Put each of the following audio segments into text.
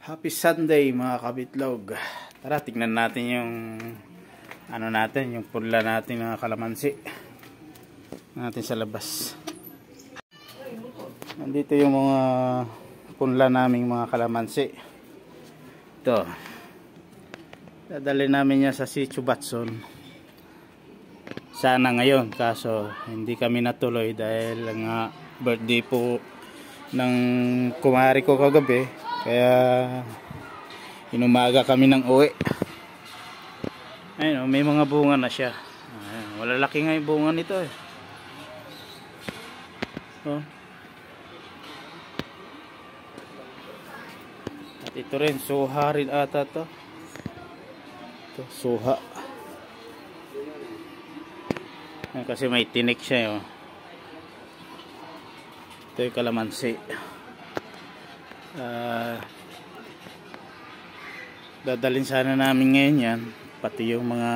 Happy Sunday mga kabitlog. Tara, tignan natin yung yung punla natin ng kalamansi natin sa labas. Nandito yung mga punla naming mga kalamansi. Ito. Dadali namin niya sa Sitio Batson. Sana ngayon, kaso hindi kami natuloy dahil nga birthday po ng kumari ko kagabi. Kaya inumaga kami ng uwi. Ayun, may mga bunga na siya. Ayun, malalaki nga yung bunga nito eh. Oh. At ito rin, suha rin ata to. Ito, suha. Ayun, kasi may tinik siya oh. Ito yung kalamansi. Dadalhin sana namin ngayon yan, pati yung mga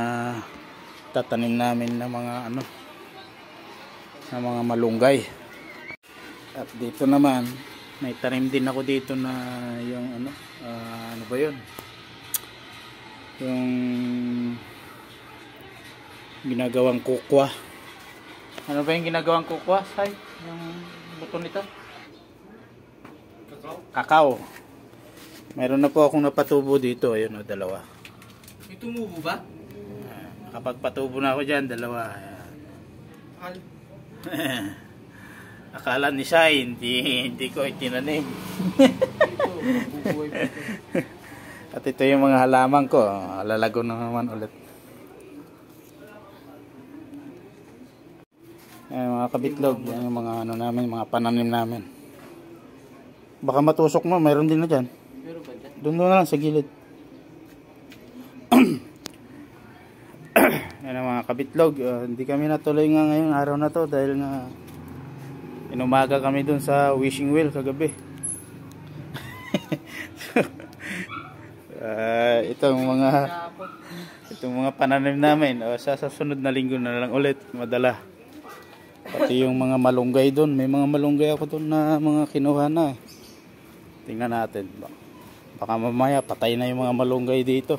tatanim namin na mga na mga malunggay. At dito naman may tanim din ako dito na yung ano ba yun, yung ginagawang kukwa. Ano ba yung ginagawang kukwa, Sai? Yung buto nito? Kakao. Meron na po akong napatubo dito. Ayun o, dalawa. May tumubo ba? Kapag patubo na ako dyan, dalawa. Akala ni Shai, hindi ko itinanim. At ito yung mga halaman ko. Lalago na naman ulit. Ayan, mga kabitlog. Yan yung mga namin, mga pananim namin. Baka matusok mo, mayroon din na dyan. Meron ba dyan? Doon na lang sa gilid. Yan ang mga kabitlog. Hindi kami natuloy nga ngayong araw na to dahil nga inumaga kami doon sa wishing well kagabi. Itong mga pananim namin sa susunod na linggo na lang ulit madala. Pati yung mga malunggay doon, may mga malunggay ako doon na mga kinuha na. Tingnan natin. Baka mamaya patay na yung mga malunggay dito.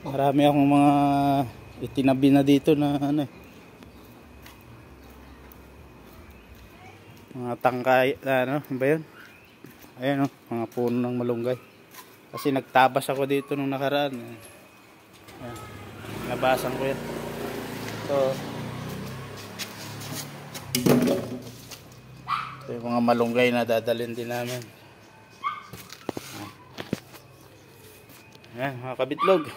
Marami akong mga itinabi na dito na mga tangkay, ba yun? Ayan mga puno ng malunggay. Kasi nagtabas ako dito nung nakaraan. Ayan, nabasan ko yan. So, ito yung mga malunggay na dadalhin din namin. Ayan, mga kabitlog.